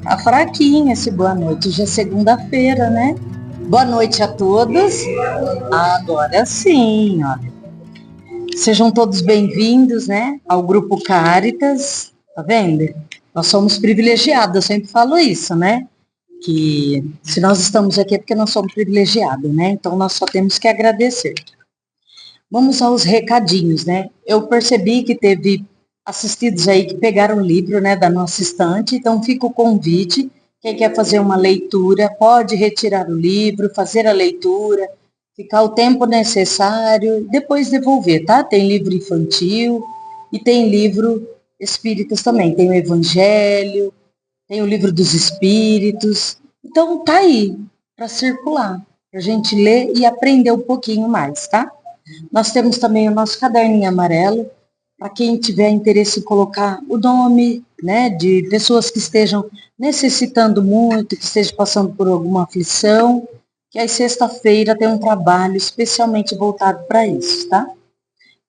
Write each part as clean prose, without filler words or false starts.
Tá fraquinho esse boa noite. Hoje é segunda-feira, né? Boa noite a todos. Agora sim, olha. Sejam todos bem-vindos, né? Ao Grupo Caritas. Tá vendo? Nós somos privilegiados, eu sempre falo isso, né? Que se nós estamos aqui é porque nós somos privilegiados, né? Então nós só temos que agradecer. Vamos aos recadinhos, né? Eu percebi que teve assistidos aí que pegaram o livro, né, da nossa estante, então fica o convite. Quem quer fazer uma leitura, pode retirar o livro, fazer a leitura, ficar o tempo necessário, depois devolver, tá? Tem livro infantil e tem livro espíritas também. Tem o Evangelho, tem o livro dos Espíritos. Então tá aí, para circular, para a gente ler e aprender um pouquinho mais, tá? Nós temos também o nosso caderninho amarelo, para quem tiver interesse em colocar o nome, né, de pessoas que estejam necessitando muito, que estejam passando por alguma aflição, que aí sexta-feira tem um trabalho especialmente voltado para isso, tá?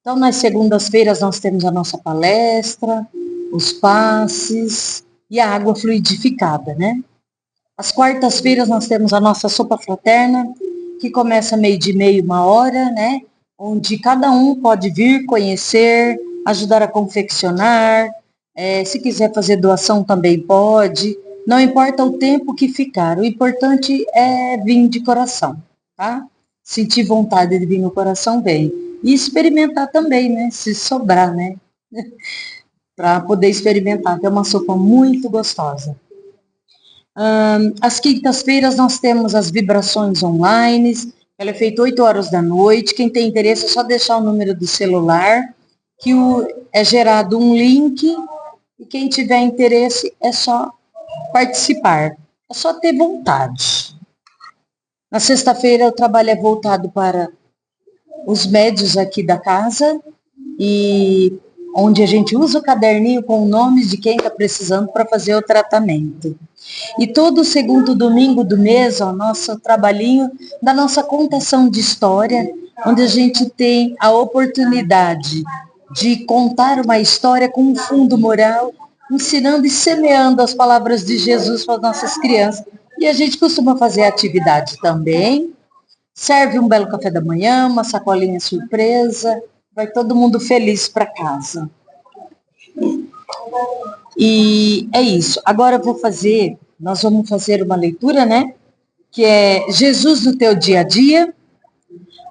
Então, nas segundas-feiras nós temos a nossa palestra, os passes e a água fluidificada, né? Às quartas-feiras nós temos a nossa sopa fraterna, que começa meio de meia, 1 hora, né? Onde cada um pode vir conhecer, ajudar a confeccionar. Se quiser fazer doação também pode. Não importa o tempo que ficar, o importante é vir de coração, tá? Sentir vontade de vir no coração, vem. E experimentar também, né? Se sobrar, né? Para poder experimentar, que é uma sopa muito gostosa. Às quintas-feiras nós temos as vibrações online, ela é feita 8 horas da noite. Quem tem interesse é só deixar o número do celular, que é gerado um link, e quem tiver interesse é só participar, é só ter vontade. Na sexta-feira o trabalho é voltado para os médios aqui da casa, e onde a gente usa o caderninho com nomes de quem está precisando para fazer o tratamento. E todo segundo domingo do mês, o nosso trabalhinho da nossa contação de história, onde a gente tem a oportunidade de contar uma história com um fundo moral, ensinando e semeando as palavras de Jesus para as nossas crianças. E a gente costuma fazer atividade também, serve um belo café da manhã, uma sacolinha surpresa, vai todo mundo feliz para casa. E é isso. Agora nós vamos fazer uma leitura, né? Que é Jesus no teu dia a dia.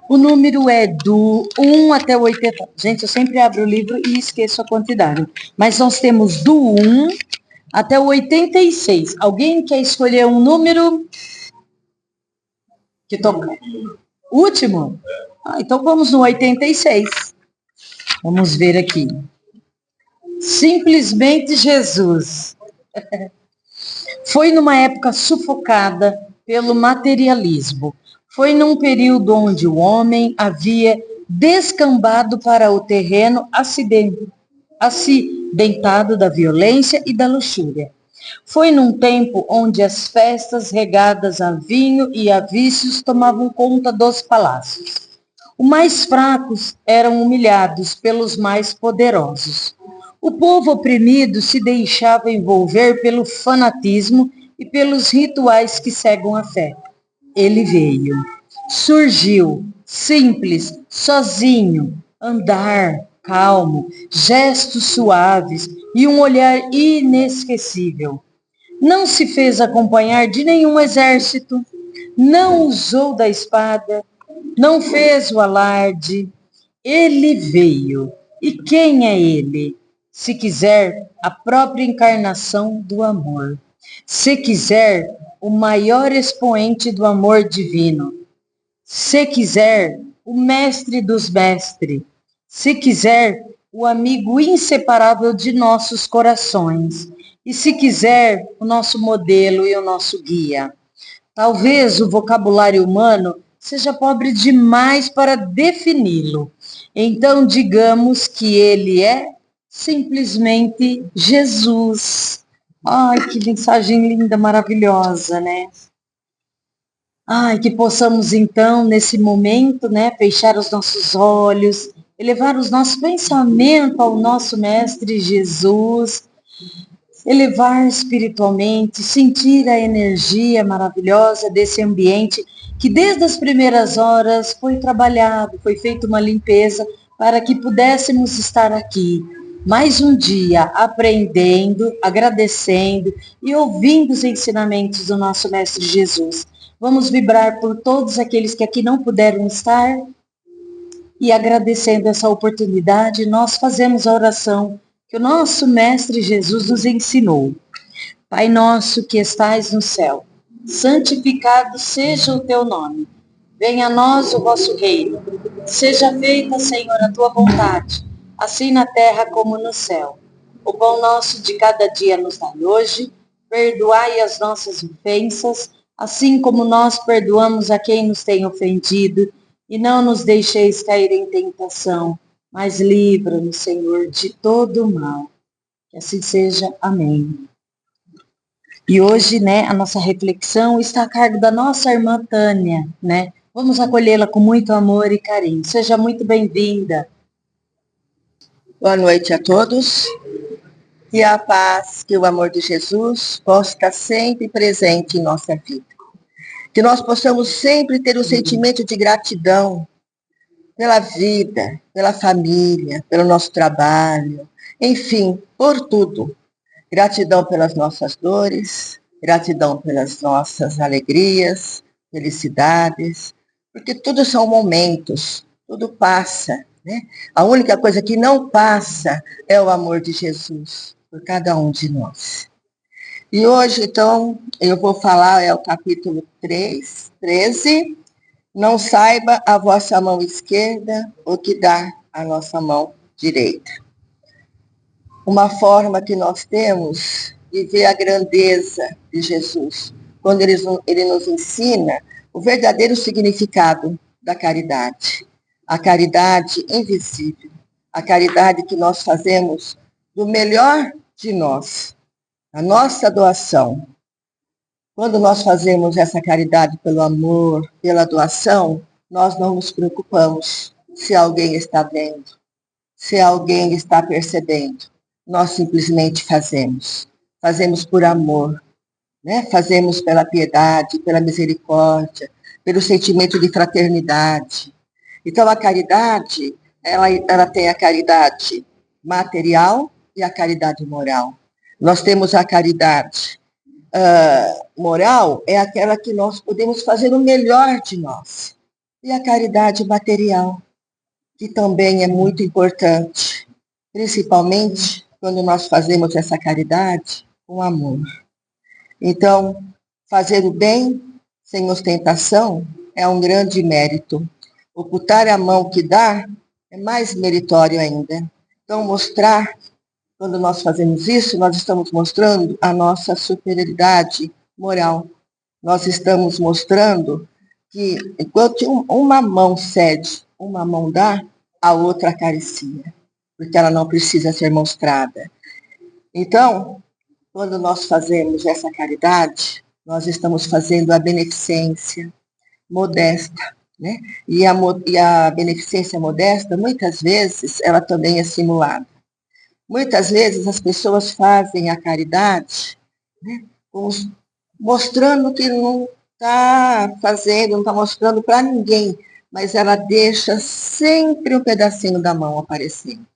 O número é do 1 até o 80. Gente, eu sempre abro o livro e esqueço a quantidade. Mas nós temos do 1 até o 86. Alguém quer escolher um número? Que toca? Último? Então vamos no 86. Vamos ver aqui. Simplesmente Jesus. Foi numa época sufocada pelo materialismo. Foi num período onde o homem havia descambado para o terreno acidentado da violência e da luxúria. Foi num tempo onde as festas regadas a vinho e a vícios tomavam conta dos palácios. Os mais fracos eram humilhados pelos mais poderosos. O povo oprimido se deixava envolver pelo fanatismo e pelos rituais que cegam a fé. Ele veio, surgiu, simples, sozinho, andar calmo, gestos suaves e um olhar inesquecível. Não se fez acompanhar de nenhum exército, não usou da espada, não fez o alarde. Ele veio. E quem é ele? Se quiser, a própria encarnação do amor. Se quiser, o maior expoente do amor divino. Se quiser, o mestre dos mestres. Se quiser, o amigo inseparável de nossos corações. E se quiser, o nosso modelo e o nosso guia. Talvez o vocabulário humano seja pobre demais para defini-lo. Então, digamos que ele é simplesmente Jesus. Ai, que mensagem linda, maravilhosa, né? Ai, que possamos então, nesse momento, né, fechar os nossos olhos, elevar os nossos pensamentos ao nosso Mestre Jesus, elevar espiritualmente, sentir a energia maravilhosa desse ambiente que desde as primeiras horas foi trabalhado, foi feita uma limpeza para que pudéssemos estar aqui mais um dia aprendendo, agradecendo e ouvindo os ensinamentos do nosso Mestre Jesus. Vamos vibrar por todos aqueles que aqui não puderam estar e agradecendo essa oportunidade, nós fazemos a oração que o nosso Mestre Jesus nos ensinou. Pai nosso que estais no céu, santificado seja o teu nome. Venha a nós o vosso reino. Seja feita, Senhor, a tua vontade, assim na terra como no céu. O pão nosso de cada dia nos dai hoje. Perdoai as nossas ofensas, assim como nós perdoamos a quem nos tem ofendido. E não nos deixeis cair em tentação, mas livra-nos, Senhor, de todo o mal. Que assim seja. Amém. E hoje, né, a nossa reflexão está a cargo da nossa irmã Tânia, né? Vamos acolhê-la com muito amor e carinho. Seja muito bem-vinda. Boa noite a todos. Que a paz, que o amor de Jesus possa estar sempre presente em nossa vida. Que nós possamos sempre ter o sentimento de gratidão pela vida, pela família, pelo nosso trabalho, enfim, por tudo. Gratidão pelas nossas dores, gratidão pelas nossas alegrias, felicidades, porque tudo são momentos, tudo passa, né? A única coisa que não passa é o amor de Jesus por cada um de nós. E hoje, então, eu vou falar, é o capítulo 13, não saiba a vossa mão esquerda o que dá a nossa mão direita. Uma forma que nós temos de ver a grandeza de Jesus, quando ele nos ensina o verdadeiro significado da caridade. A caridade invisível, a caridade que nós fazemos do melhor de nós, a nossa doação. Quando nós fazemos essa caridade pelo amor, pela doação, nós não nos preocupamos se alguém está vendo, se alguém está percebendo. Nós simplesmente fazemos. Fazemos por amor, né? Fazemos pela piedade, pela misericórdia, pelo sentimento de fraternidade. Então, a caridade, ela tem a caridade material e a caridade moral. Nós temos a caridade moral, é aquela que nós podemos fazer o melhor de nós. E a caridade material, que também é muito importante, principalmente quando nós fazemos essa caridade com amor. Então, fazer o bem sem ostentação é um grande mérito. Ocultar a mão que dá é mais meritório ainda. Então, mostrar, quando nós fazemos isso, nós estamos mostrando a nossa superioridade moral. Nós estamos mostrando que, enquanto uma mão cede, uma mão dá, a outra acaricia, porque ela não precisa ser mostrada. Então, quando nós fazemos essa caridade, nós estamos fazendo a beneficência modesta, né? E a beneficência modesta, muitas vezes, ela também é simulada. Muitas vezes as pessoas fazem a caridade, né, mostrando que não está fazendo, não está mostrando para ninguém, mas ela deixa sempre um pedacinho da mão aparecendo.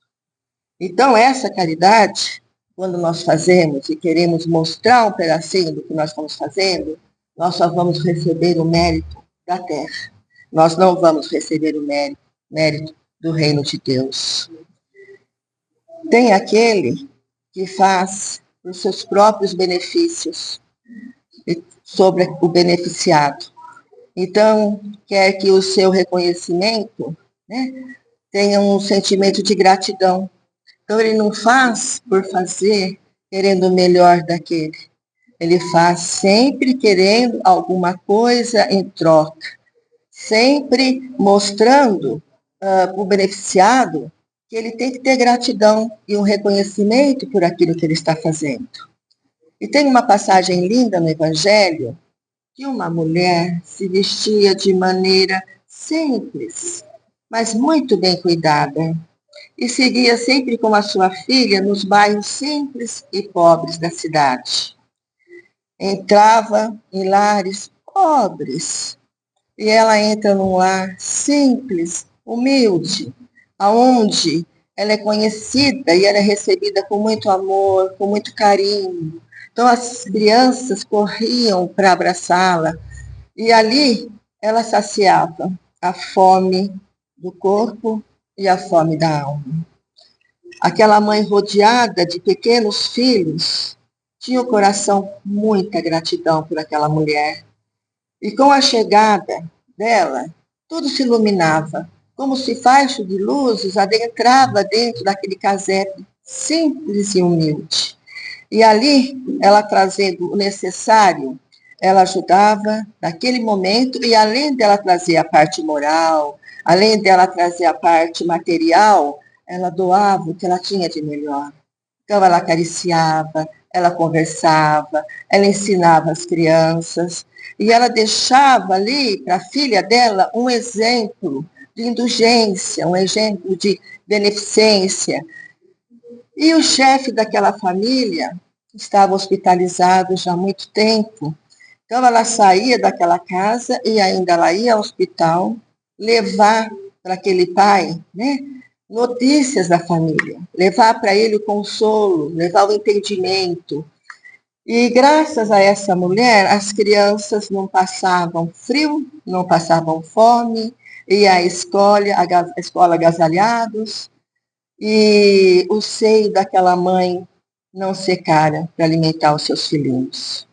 Então, essa caridade, quando nós fazemos e queremos mostrar um pedacinho do que nós estamos fazendo, nós só vamos receber o mérito da terra. Nós não vamos receber o mérito do reino de Deus. Tem aquele que faz os seus próprios benefícios sobre o beneficiado. Então, quer que o seu reconhecimento, né, tenha um sentimento de gratidão. Então, ele não faz por fazer, querendo o melhor daquele. Ele faz sempre querendo alguma coisa em troca. Sempre mostrando para o beneficiado que ele tem que ter gratidão e um reconhecimento por aquilo que ele está fazendo. E tem uma passagem linda no Evangelho, que uma mulher se vestia de maneira simples, mas muito bem cuidada. e seguia sempre com a sua filha nos bairros simples e pobres da cidade. Entrava em lares pobres e ela entra num lar simples, humilde, aonde ela é conhecida e ela é recebida com muito amor, com muito carinho. Então as crianças corriam para abraçá-la e ali ela saciava a fome do corpo e a fome da alma. Aquela mãe rodeada de pequenos filhos tinha o coração muita gratidão por aquela mulher. E com a chegada dela, tudo se iluminava, como se faixa de luzes adentrava dentro daquele casebre simples e humilde. E ali, ela trazendo o necessário, ela ajudava naquele momento, e além dela trazer a parte moral, além dela trazer a parte material, ela doava o que ela tinha de melhor. Então, ela acariciava, ela conversava, ela ensinava as crianças, e ela deixava ali para a filha dela um exemplo de indulgência, um exemplo de beneficência. E o chefe daquela família estava hospitalizado já há muito tempo. Então, ela saía daquela casa e ainda ela ia ao hospital levar para aquele pai, né, notícias da família, levar para ele o consolo, levar o entendimento. E graças a essa mulher, as crianças não passavam frio, não passavam fome, ia à escola agasalhados, e o seio daquela mãe não secara para alimentar os seus filhinhos.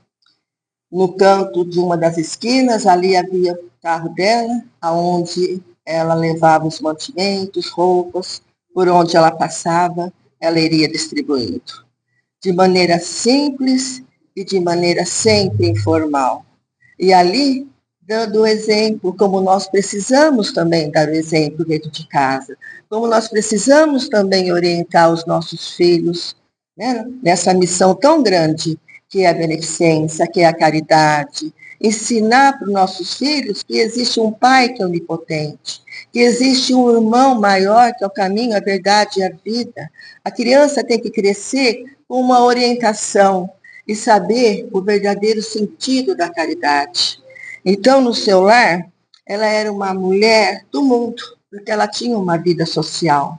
No canto de uma das esquinas, ali havia o carro dela, aonde ela levava os mantimentos, roupas, por onde ela passava, ela iria distribuindo. De maneira simples e de maneira sempre informal. E ali, dando o exemplo, como nós precisamos também dar o exemplo dentro de casa, como nós precisamos também orientar os nossos filhos, né, nessa missão tão grande que é a beneficência, que é a caridade, ensinar para os nossos filhos que existe um pai que é onipotente, que existe um irmão maior que é o caminho, a verdade e a vida. A criança tem que crescer com uma orientação e saber o verdadeiro sentido da caridade. Então, no seu lar, ela era uma mulher do mundo, porque ela tinha uma vida social.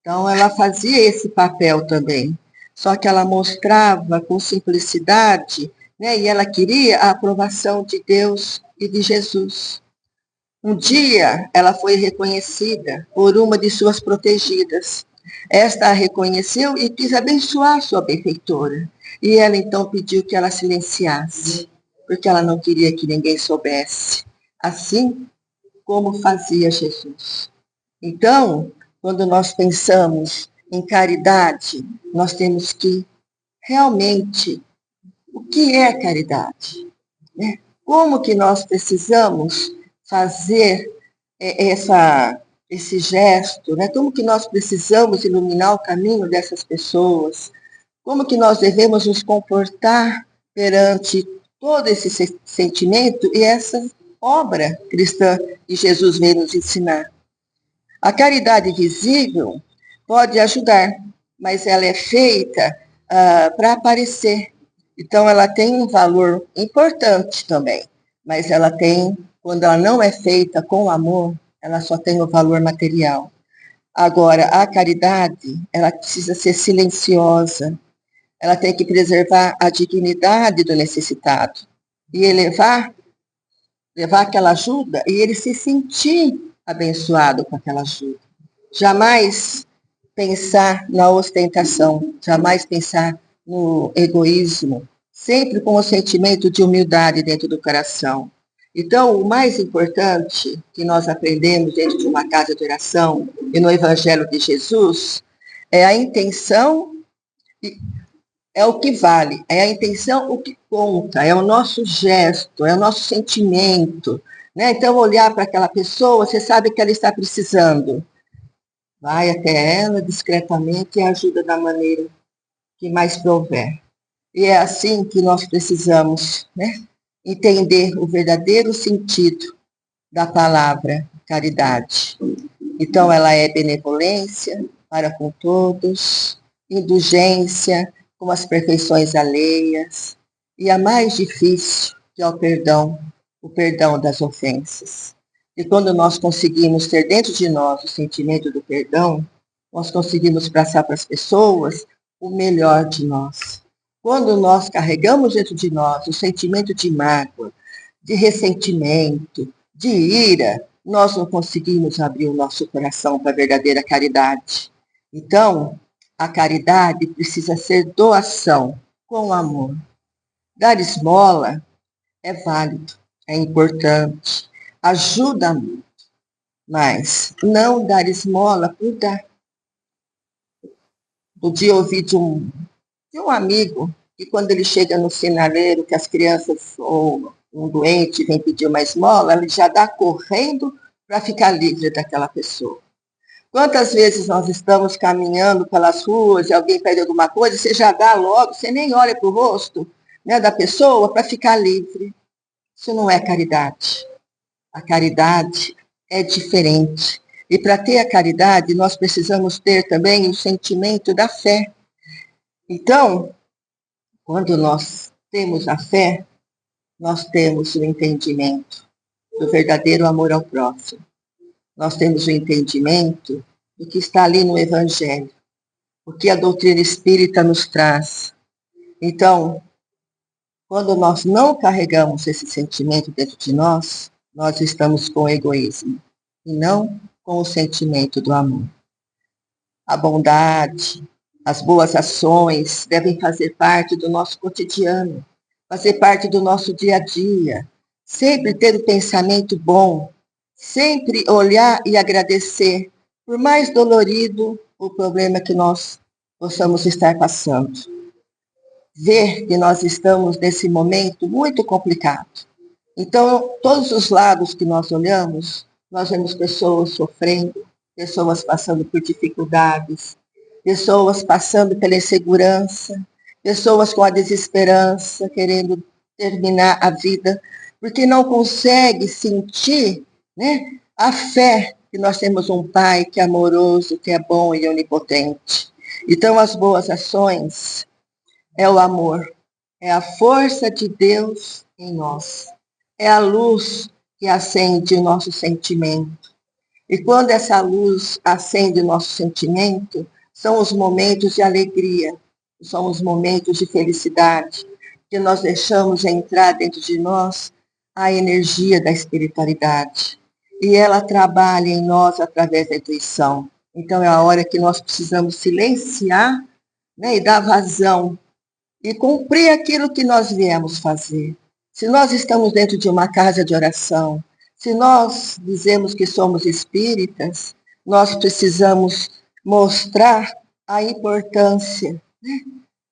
Então, ela fazia esse papel também. Só que ela mostrava com simplicidade, né, e ela queria a aprovação de Deus e de Jesus. Um dia, ela foi reconhecida por uma de suas protegidas. Esta a reconheceu e quis abençoar sua benfeitora. E ela então pediu que ela silenciasse, porque ela não queria que ninguém soubesse. Assim como fazia Jesus. Então, quando nós pensamos em caridade, nós temos que realmente, o que é caridade? Né? Como que nós precisamos fazer esse gesto? Né? Como que nós precisamos iluminar o caminho dessas pessoas? Como que nós devemos nos comportar perante todo esse sentimento e essa obra cristã que Jesus veio nos ensinar? A caridade visível pode ajudar, mas ela é feita para aparecer. Então, ela tem um valor importante também, mas ela tem, quando ela não é feita com amor, ela só tem o valor material. Agora, a caridade, ela precisa ser silenciosa, ela tem que preservar a dignidade do necessitado e levar aquela ajuda e ele se sentir abençoado com aquela ajuda. Jamais pensar na ostentação, jamais pensar no egoísmo, sempre com o sentimento de humildade dentro do coração. Então, o mais importante que nós aprendemos dentro de uma casa de oração e no Evangelho de Jesus é a intenção, é o que vale, é a intenção o que conta, é o nosso gesto, é o nosso sentimento. Né? Então, olhar para aquela pessoa, você sabe que ela está precisando. Vai até ela discretamente e ajuda da maneira que mais prouver. E é assim que nós precisamos, né, entender o verdadeiro sentido da palavra caridade. Então, ela é benevolência, para com todos, indulgência com as perfeições alheias, e a mais difícil, que é o perdão das ofensas. E quando nós conseguimos ter dentro de nós o sentimento do perdão, nós conseguimos passar para as pessoas o melhor de nós. Quando nós carregamos dentro de nós o sentimento de mágoa, de ressentimento, de ira, nós não conseguimos abrir o nosso coração para a verdadeira caridade. Então, a caridade precisa ser doação com amor. Dar esmola é válido, é importante, ajuda muito, mas não dar esmola por dar. Um dia eu ouvi de um amigo que quando ele chega no sinaleiro, que as crianças ou um doente vem pedir uma esmola, ele já dá correndo para ficar livre daquela pessoa. Quantas vezes nós estamos caminhando pelas ruas e alguém pede alguma coisa, você já dá logo, você nem olha para o rosto, né, da pessoa para ficar livre. Isso não é caridade. A caridade é diferente. E para ter a caridade, nós precisamos ter também o sentimento da fé. Então, quando nós temos a fé, nós temos o entendimento do verdadeiro amor ao próximo. Nós temos o entendimento do que está ali no Evangelho, o que a doutrina espírita nos traz. Então, quando nós não carregamos esse sentimento dentro de nós, nós estamos com o egoísmo e não com o sentimento do amor. A bondade, as boas ações devem fazer parte do nosso cotidiano, fazer parte do nosso dia a dia. Sempre ter o pensamento bom, sempre olhar e agradecer, por mais dolorido o problema que nós possamos estar passando. Ver que nós estamos nesse momento muito complicado. Então, todos os lados que nós olhamos, nós vemos pessoas sofrendo, pessoas passando por dificuldades, pessoas passando pela insegurança, pessoas com a desesperança, querendo terminar a vida, porque não consegue sentir, né, a fé que nós temos um Pai que é amoroso, que é bom e onipotente. Então, as boas ações é o amor, é a força de Deus em nós, é a luz que acende o nosso sentimento. E quando essa luz acende o nosso sentimento, são os momentos de alegria, são os momentos de felicidade, que nós deixamos entrar dentro de nós a energia da espiritualidade. E ela trabalha em nós através da intuição. Então é a hora que nós precisamos silenciar, né, e dar vazão e cumprir aquilo que nós viemos fazer. Se nós estamos dentro de uma casa de oração, se nós dizemos que somos espíritas, nós precisamos mostrar a importância, né,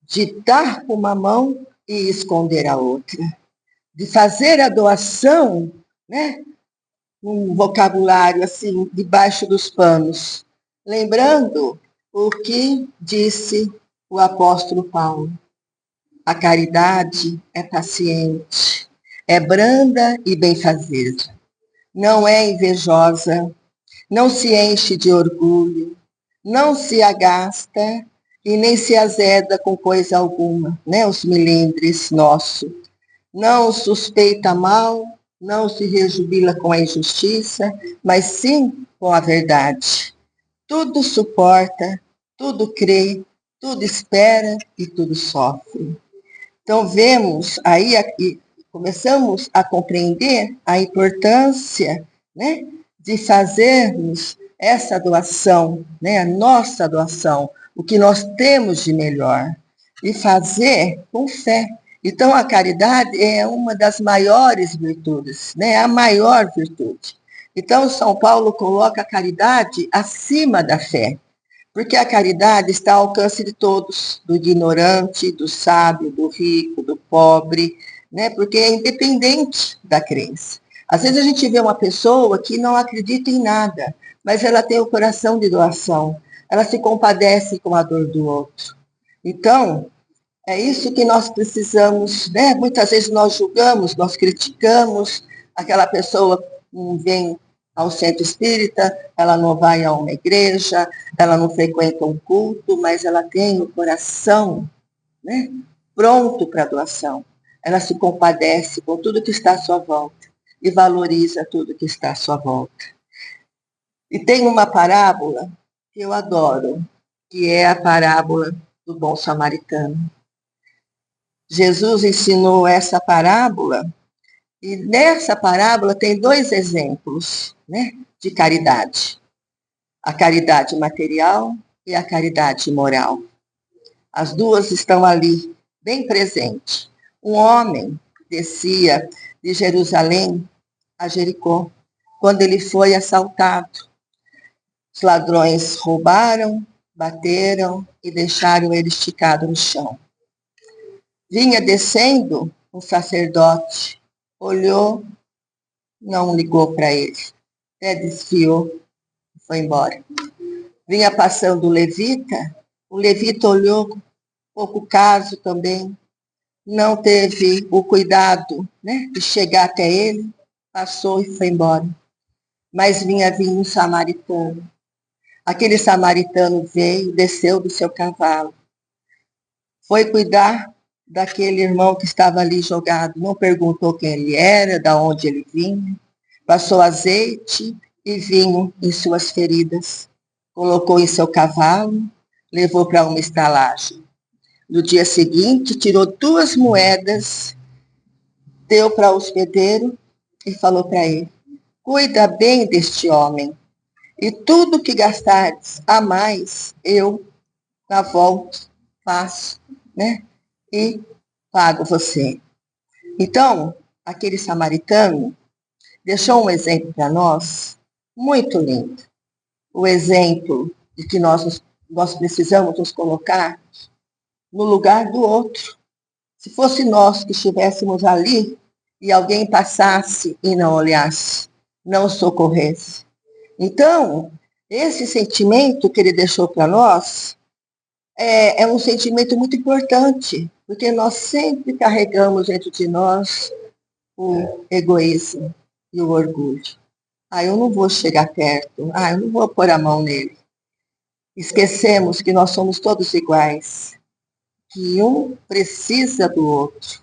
de dar com uma mão e esconder a outra, de fazer a doação, né, um vocabulário assim, debaixo dos panos, lembrando o que disse o apóstolo Paulo. A caridade é paciente, é branda e benfazeja, não é invejosa, não se enche de orgulho, não se agasta e nem se azeda com coisa alguma, né? Os milindres nossos. Não suspeita mal, não se rejubila com a injustiça, mas sim com a verdade. Tudo suporta, tudo crê, tudo espera e tudo sofre. Então, vemos aí, começamos a compreender a importância, né, de fazermos essa doação, né, a nossa doação, o que nós temos de melhor, e fazer com fé. Então, a caridade é uma das maiores virtudes, né, a maior virtude. Então, São Paulo coloca a caridade acima da fé. Porque a caridade está ao alcance de todos, do ignorante, do sábio, do rico, do pobre, né? Porque é independente da crença. Às vezes a gente vê uma pessoa que não acredita em nada, mas ela tem o coração de doação, ela se compadece com a dor do outro. Então, é isso que nós precisamos, né? Muitas vezes nós julgamos, nós criticamos, aquela pessoa vem ao centro espírita, ela não vai a uma igreja, ela não frequenta um culto, mas ela tem o coração, né, pronto para a doação. Ela se compadece com tudo que está à sua volta e valoriza tudo que está à sua volta. E tem uma parábola que eu adoro, que é a parábola do bom samaritano. Jesus ensinou essa parábola e nessa parábola tem dois exemplos, né, de caridade. A caridade material e a caridade moral. As duas estão ali, bem presentes. Um homem descia de Jerusalém a Jericó, quando ele foi assaltado. Os ladrões roubaram, bateram e deixaram ele esticado no chão. Vinha descendo um sacerdote, olhou, não ligou para ele, até desviou e foi embora. Vinha passando o levita olhou, pouco caso também, não teve o cuidado, né, de chegar até ele, passou e foi embora. Mas vinha vindo um samaritano. Aquele samaritano veio, desceu do seu cavalo, foi cuidar daquele irmão que estava ali jogado, não perguntou quem ele era, de onde ele vinha, passou azeite e vinho em suas feridas, colocou em seu cavalo, levou para uma estalagem. No dia seguinte, tirou 2 moedas, deu para o hospedeiro e falou para ele: cuida bem deste homem, e tudo que gastares a mais, eu, na volta, faço, né? E pago você. Então, aquele samaritano deixou um exemplo para nós muito lindo. O exemplo de que nós precisamos nos colocar no lugar do outro. Se fosse nós que estivéssemos ali e alguém passasse e não olhasse, não socorresse. Então, esse sentimento que ele deixou para nós é um sentimento muito importante, porque nós sempre carregamos dentro de nós o egoísmo e o orgulho. Eu não vou chegar perto, eu não vou pôr a mão nele. Esquecemos que nós somos todos iguais, que um precisa do outro.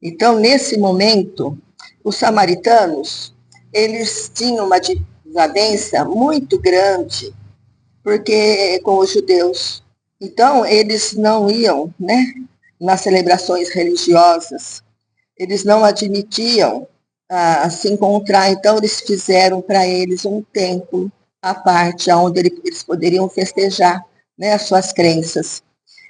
Então, nesse momento, os samaritanos, eles tinham uma desavença muito grande, porque com os judeus. Então, eles não iam, né, nas celebrações religiosas, eles não admitiam se encontrar, então eles fizeram para eles um templo à parte, onde eles poderiam festejar, né, as suas crenças.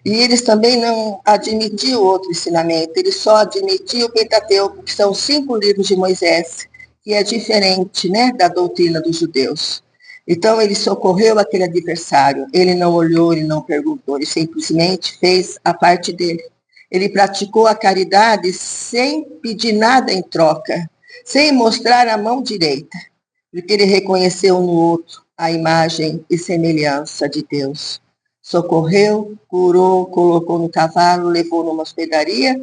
E eles também não admitiam outro ensinamento, eles só admitiam o Pentateuco, que são 5 livros de Moisés, que é diferente, né, da doutrina dos judeus. Então ele socorreu aquele adversário, ele não olhou, ele não perguntou, ele simplesmente fez a parte dele. Ele praticou a caridade sem pedir nada em troca, sem mostrar a mão direita, porque ele reconheceu no outro a imagem e semelhança de Deus. Socorreu, curou, colocou no cavalo, levou numa hospedaria,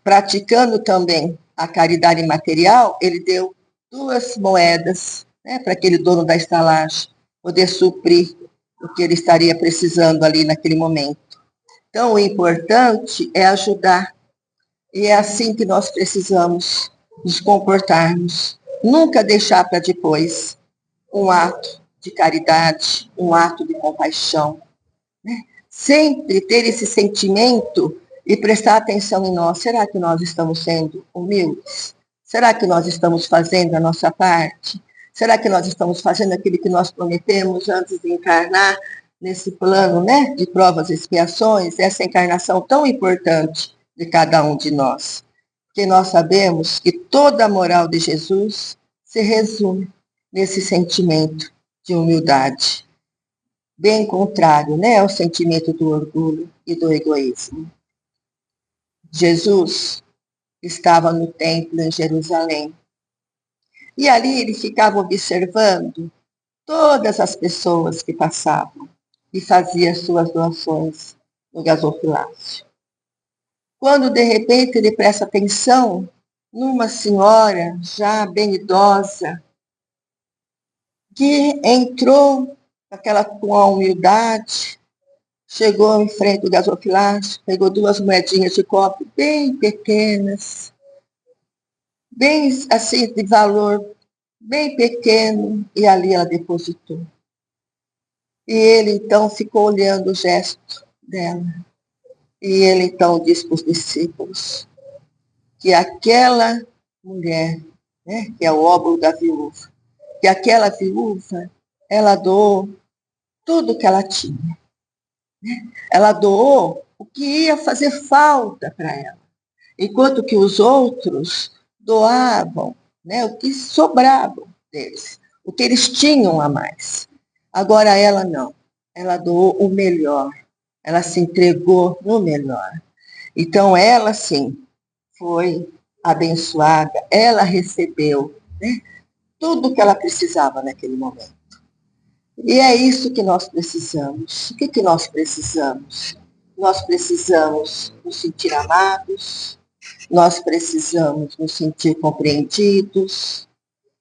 praticando também a caridade material, ele deu 2 moedas, né, para aquele dono da estalagem poder suprir o que ele estaria precisando ali naquele momento. Então, o importante é ajudar, e é assim que nós precisamos nos comportarmos. Nunca deixar para depois um ato de caridade, um ato de compaixão, né? Sempre ter esse sentimento e prestar atenção em nós. Será que nós estamos sendo humildes? Será que nós estamos fazendo a nossa parte? Será que nós estamos fazendo aquilo que nós prometemos antes de encarnar nesse plano, né, de provas e expiações, essa encarnação tão importante de cada um de nós? Porque nós sabemos que toda a moral de Jesus se resume nesse sentimento de humildade. Bem contrário, né, ao sentimento do orgulho e do egoísmo. Jesus estava no templo em Jerusalém. E ali ele ficava observando todas as pessoas que passavam e fazia suas doações no gasofilácio. Quando, de repente, ele presta atenção numa senhora já bem idosa, que entrou com a humildade, chegou em frente do gasofilácio, pegou 2 moedinhas de cobre bem pequenas, bem assim, de valor bem pequeno, e ali ela depositou. E ele então ficou olhando o gesto dela. E ele então disse para os discípulos que aquela mulher, né, que é o óbolo da viúva, que aquela viúva, ela doou tudo que ela tinha. Ela doou o que ia fazer falta para ela, enquanto que os outros doavam, né, o que sobrava deles, o que eles tinham a mais. Agora ela não, ela doou o melhor, ela se entregou no melhor. Então ela sim foi abençoada, ela recebeu, né, tudo que ela precisava naquele momento. E é isso que nós precisamos. O que nós precisamos? Nós precisamos nos sentir amados, nós precisamos nos sentir compreendidos,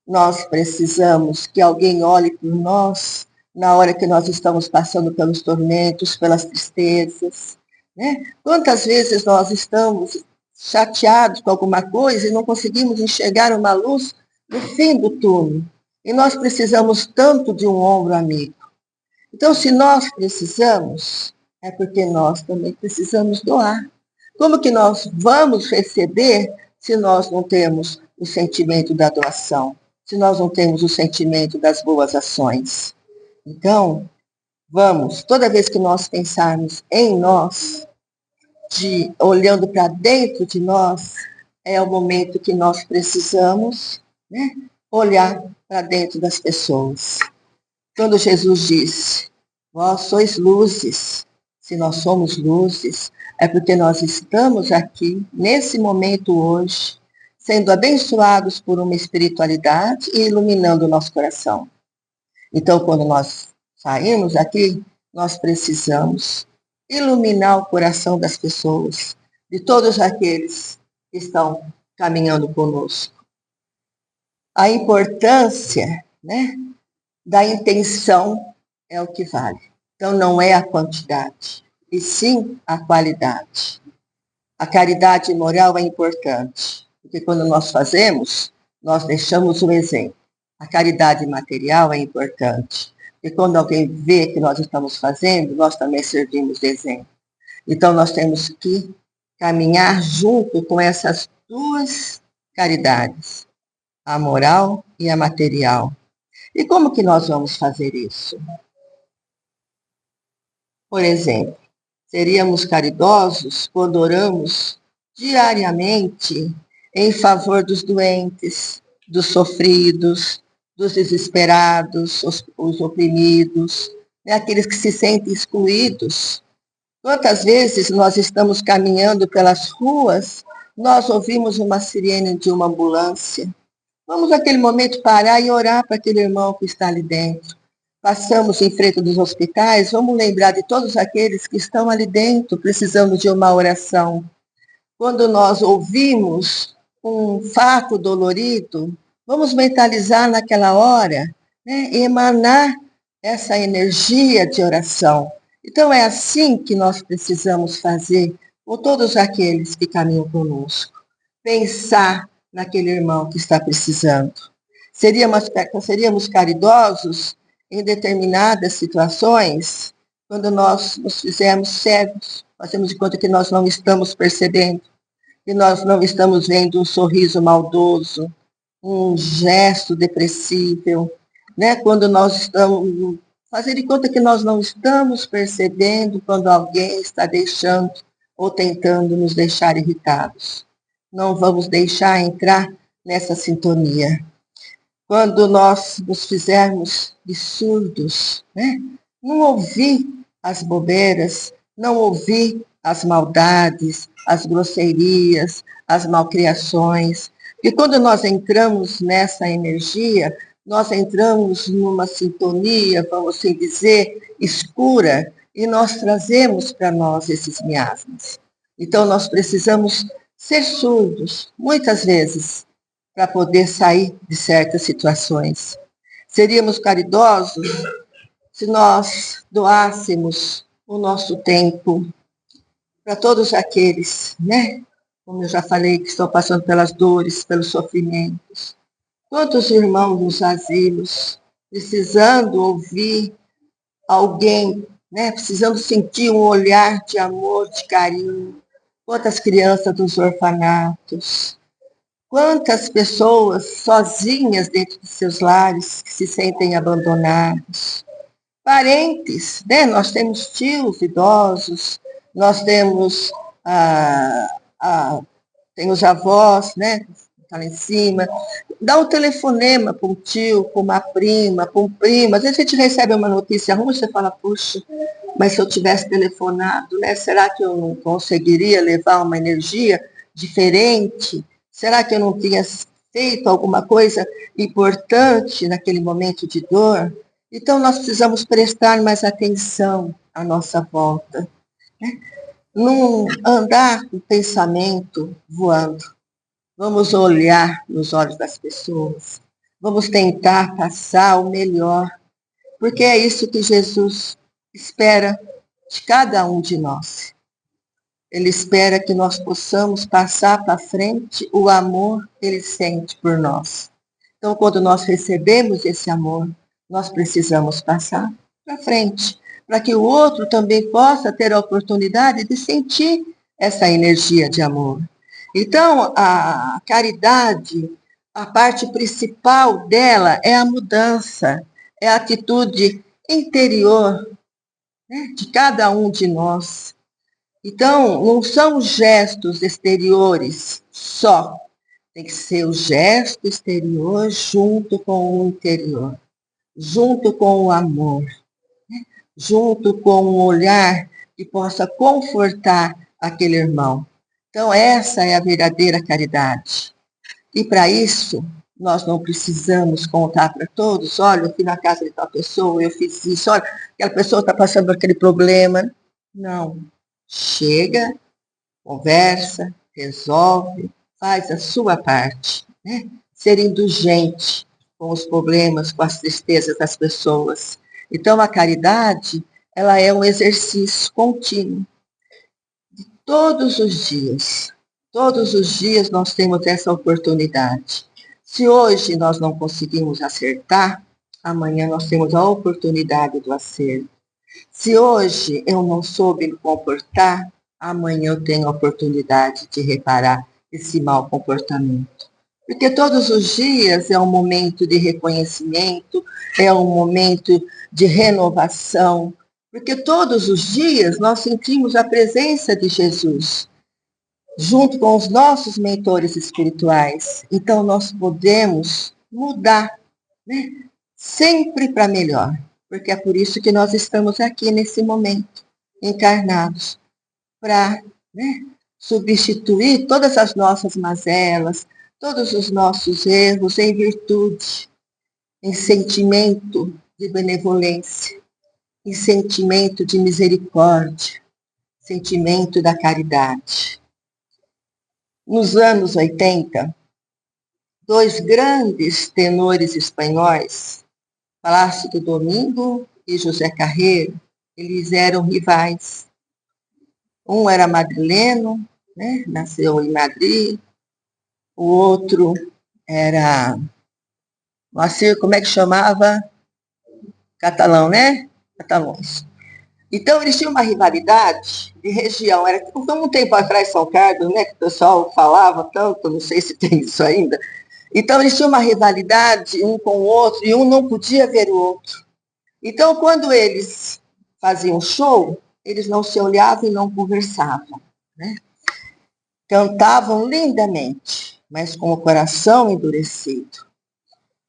nós precisamos que alguém olhe por nós na hora que nós estamos passando pelos tormentos, pelas tristezas, né? Quantas vezes nós estamos chateados com alguma coisa e não conseguimos enxergar uma luz no fim do túnel. E nós precisamos tanto de um ombro amigo. Então, se nós precisamos, é porque nós também precisamos doar. Como que nós vamos receber se nós não temos o sentimento da doação? Se nós não temos o sentimento das boas ações? Então, vamos, toda vez que nós pensarmos em nós, olhando para dentro de nós, é o momento que nós precisamos, né, olhar para dentro das pessoas. Quando Jesus disse, vós sois luzes, se nós somos luzes, é porque nós estamos aqui, nesse momento hoje, sendo abençoados por uma espiritualidade e iluminando o nosso coração. Então, quando nós saímos aqui, nós precisamos iluminar o coração das pessoas, de todos aqueles que estão caminhando conosco. A importância, né, da intenção é o que vale. Então, não é a quantidade, e sim a qualidade. A caridade moral é importante, porque quando nós fazemos, nós deixamos o exemplo. A caridade material é importante, porque quando alguém vê que nós estamos fazendo, nós também servimos de exemplo. Então, nós temos que caminhar junto com essas 2 caridades, a moral e a material. E como que nós vamos fazer isso? Por exemplo, seríamos caridosos quando oramos diariamente em favor dos doentes, dos sofridos, dos desesperados, os oprimidos, né, aqueles que se sentem excluídos. Quantas vezes nós estamos caminhando pelas ruas, nós ouvimos uma sirene de uma ambulância. Vamos naquele momento parar e orar para aquele irmão que está ali dentro. Passamos em frente dos hospitais, vamos lembrar de todos aqueles que estão ali dentro, precisando de uma oração. Quando nós ouvimos um fato dolorido, vamos mentalizar naquela hora, né, e emanar essa energia de oração. Então, é assim que nós precisamos fazer com todos aqueles que caminham conosco. Pensar naquele irmão que está precisando. Seríamos caridosos em determinadas situações, quando nós nos fizermos cegos, fazemos de conta que nós não estamos percebendo, que nós não estamos vendo um sorriso maldoso, um gesto depressível, né? Quando nós estamos fazendo de conta que nós não estamos percebendo quando alguém está deixando ou tentando nos deixar irritados. Não vamos deixar entrar nessa sintonia. Quando nós nos fizermos de surdos, né? Não ouvir as bobeiras, não ouvir as maldades, as grosserias, as malcriações. Porque quando nós entramos nessa energia, nós entramos numa sintonia, vamos assim dizer, escura, e nós trazemos para nós esses miasmas. Então, nós precisamos ser surdos, muitas vezes, para poder sair de certas situações. Seríamos caridosos se nós doássemos o nosso tempo para todos aqueles, né? Como eu já falei, que estão passando pelas dores, pelos sofrimentos. Quantos irmãos nos asilos, precisando ouvir alguém, né? Precisando sentir um olhar de amor, de carinho. Quantas crianças dos orfanatos. Quantas pessoas sozinhas dentro de seus lares que se sentem abandonados. Parentes, né? Nós temos tios idosos, nós temos tem os avós, né? Está lá em cima. Dá um telefonema para um tio, para uma prima, para um primo. Às vezes a gente recebe uma notícia ruim, você fala, puxa, mas se eu tivesse telefonado, né? Será que eu não conseguiria levar uma energia diferente? Será que eu não tinha feito alguma coisa importante naquele momento de dor? Então, nós precisamos prestar mais atenção à nossa volta. Né? Não andar com o pensamento voando. Vamos olhar nos olhos das pessoas. Vamos tentar passar o melhor. Porque é isso que Jesus espera de cada um de nós. Ele espera que nós possamos passar para frente o amor que ele sente por nós. Então, quando nós recebemos esse amor, nós precisamos passar para frente, para que o outro também possa ter a oportunidade de sentir essa energia de amor. Então, a caridade, a parte principal dela é a mudança, é a atitude interior, né, de cada um de nós. Então, não são gestos exteriores só, tem que ser o gesto exterior junto com o interior, junto com o amor, junto com um olhar que possa confortar aquele irmão. Então, essa é a verdadeira caridade. E para isso, nós não precisamos contar para todos, olha, eu fui na casa de tal pessoa, eu fiz isso, olha, aquela pessoa está passando por aquele problema. Não. Chega, conversa, resolve, faz a sua parte, né? Ser indulgente com os problemas, com as tristezas das pessoas. Então, a caridade, ela é um exercício contínuo. Todos os dias. Todos os dias nós temos essa oportunidade. Se hoje nós não conseguimos acertar, amanhã nós temos a oportunidade do acerto. Se hoje eu não soube me comportar, amanhã eu tenho a oportunidade de reparar esse mau comportamento. Porque todos os dias é um momento de reconhecimento, é um momento de renovação, porque todos os dias nós sentimos a presença de Jesus, junto com os nossos mentores espirituais. Então nós podemos mudar, né? Sempre para melhor, porque é por isso que nós estamos aqui nesse momento, encarnados, para, né, substituir todas as nossas mazelas, todos os nossos erros em virtude, em sentimento de benevolência, em sentimento de misericórdia, sentimento da caridade. Nos anos 80, dois grandes tenores espanhóis, Plácido Domingo e José Carreiro, eles eram rivais. Um era madrileno, né, nasceu em Madrid, o outro era, Moacir, como é que chamava? Catalão, né? Catalões. Então, eles tinham uma rivalidade de região. Era tipo um tempo atrás, São Carlos, né? Que o pessoal falava tanto, não sei se tem isso ainda. Então, eles tinham uma rivalidade um com o outro e um não podia ver o outro. Então, quando eles faziam show, eles não se olhavam e não conversavam, né? Cantavam lindamente, mas com o coração endurecido.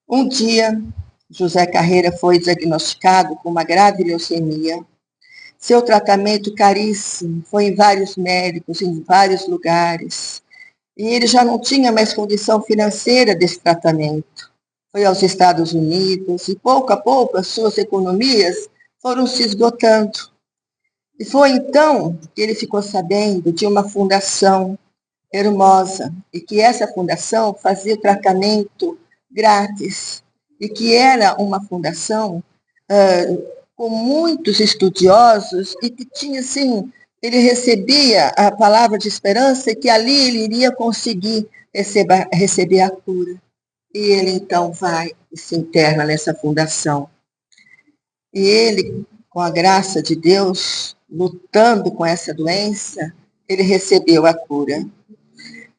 Um dia, José Carreira foi diagnosticado com uma grave leucemia. Seu tratamento caríssimo, foi em vários médicos, em vários lugares. E ele já não tinha mais condição financeira desse tratamento. Foi aos Estados Unidos e, pouco a pouco, as suas economias foram se esgotando. E foi então que ele ficou sabendo de uma fundação hermosa, e que essa fundação fazia o tratamento grátis. e que era uma fundação com muitos estudiosos e que tinha, assim, ele recebia a palavra de esperança e que ali ele iria conseguir receber a cura. E ele, então, vai e se interna nessa fundação. E ele, com a graça de Deus, lutando com essa doença, ele recebeu a cura.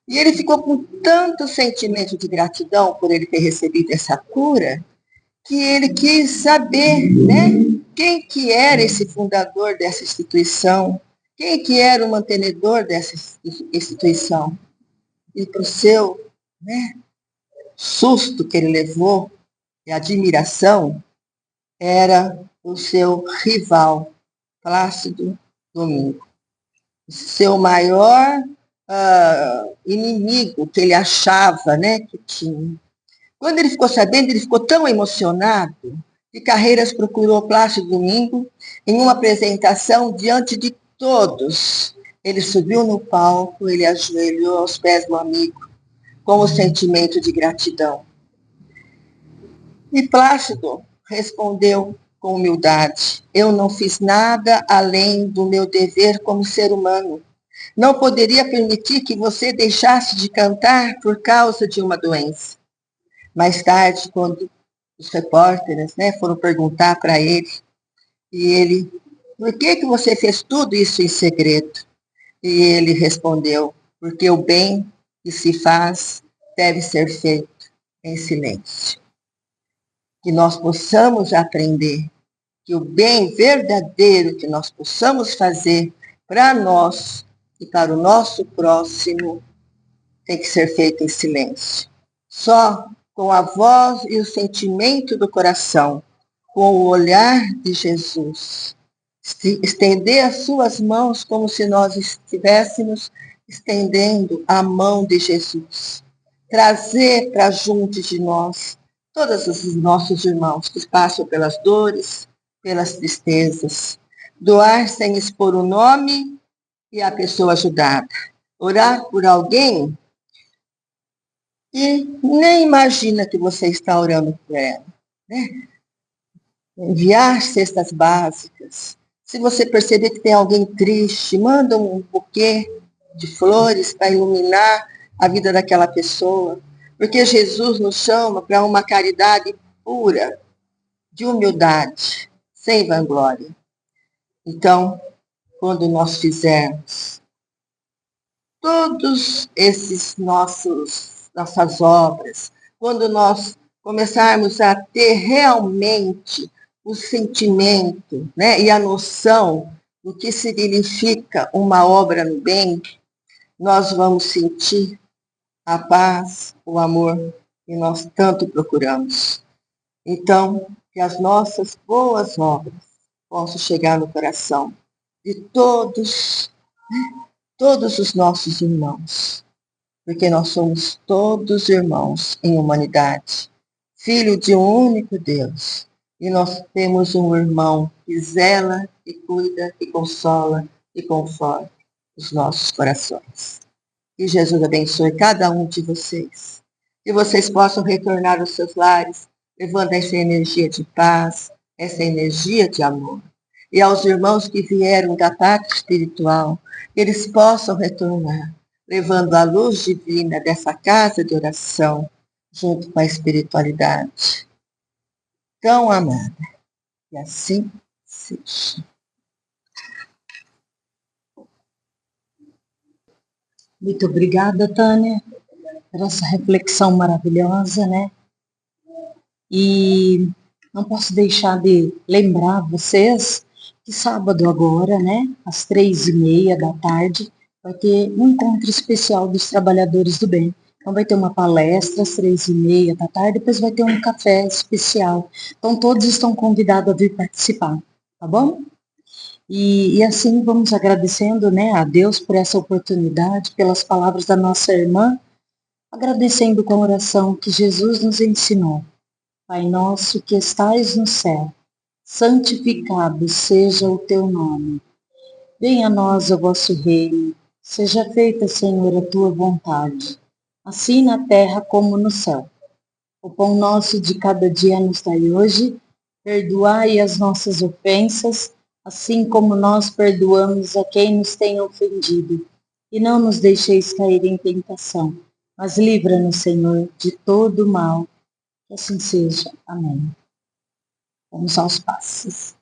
E ele ficou com tanto sentimento de gratidão por ele ter recebido essa cura, que ele quis saber, né, quem que era esse fundador dessa instituição, quem que era o mantenedor dessa instituição. E para o seu, né, susto que ele levou e admiração, era o seu rival, Plácido Domingo. O seu maior inimigo que ele achava, né, que tinha. Quando ele ficou sabendo, ele ficou tão emocionado que Carreiras procurou Plácido Domingo em uma apresentação diante de todos. Ele subiu no palco, ele ajoelhou aos pés do amigo com o sentimento de gratidão. E Plácido respondeu com humildade: eu não fiz nada além do meu dever como ser humano. Não poderia permitir que você deixasse de cantar por causa de uma doença. Mais tarde, quando os repórteres, né, foram perguntar para ele, e ele, por que você fez tudo isso em segredo? E ele respondeu, porque o bem que se faz deve ser feito em silêncio. Que nós possamos aprender que o bem verdadeiro que nós possamos fazer para nós e para o nosso próximo tem que ser feito em silêncio. Só com a voz e o sentimento do coração, com o olhar de Jesus. Estender as suas mãos como se nós estivéssemos estendendo a mão de Jesus. Trazer para junto de nós todos os nossos irmãos que passam pelas dores, pelas tristezas. Doar sem expor o nome e a pessoa ajudada. Orar por alguém e nem imagina que você está orando por ela, né? Enviar cestas básicas. Se você perceber que tem alguém triste, manda um buquê de flores para iluminar a vida daquela pessoa. Porque Jesus nos chama para uma caridade pura, de humildade, sem vanglória. Então, quando nós fizermos todos esses nossas obras, quando nós começarmos a ter realmente o sentimento, né, e a noção do que significa uma obra no bem, nós vamos sentir a paz, o amor que nós tanto procuramos. Então, que as nossas boas obras possam chegar no coração de todos, todos os nossos irmãos, porque nós somos todos irmãos em humanidade, filho de um único Deus. E nós temos um irmão que zela, que cuida, que consola, que conforta os nossos corações. Que Jesus abençoe cada um de vocês. Que vocês possam retornar aos seus lares, levando essa energia de paz, essa energia de amor. E aos irmãos que vieram da parte espiritual, que eles possam retornar, levando a luz divina dessa casa de oração, junto com a espiritualidade tão amada. E assim seja. Muito obrigada, Tânia, por essa reflexão maravilhosa, né? E não posso deixar de lembrar vocês que sábado agora, né, às 3h30 da tarde, vai ter um encontro especial dos trabalhadores do bem. Então vai ter uma palestra às 3h30 da tarde, depois vai ter um café especial. Então todos estão convidados a vir participar, tá bom? E assim vamos agradecendo, né, a Deus por essa oportunidade, pelas palavras da nossa irmã, agradecendo com a oração que Jesus nos ensinou. Pai nosso que estais no céu, santificado seja o teu nome. Venha a nós o vosso reino, seja feita, Senhor, a tua vontade, assim na terra como no céu. O pão nosso de cada dia nos dai hoje. Perdoai as nossas ofensas, assim como nós perdoamos a quem nos tem ofendido. E não nos deixeis cair em tentação, mas livra-nos, Senhor, de todo o mal. Que assim seja. Amém. Vamos aos passos.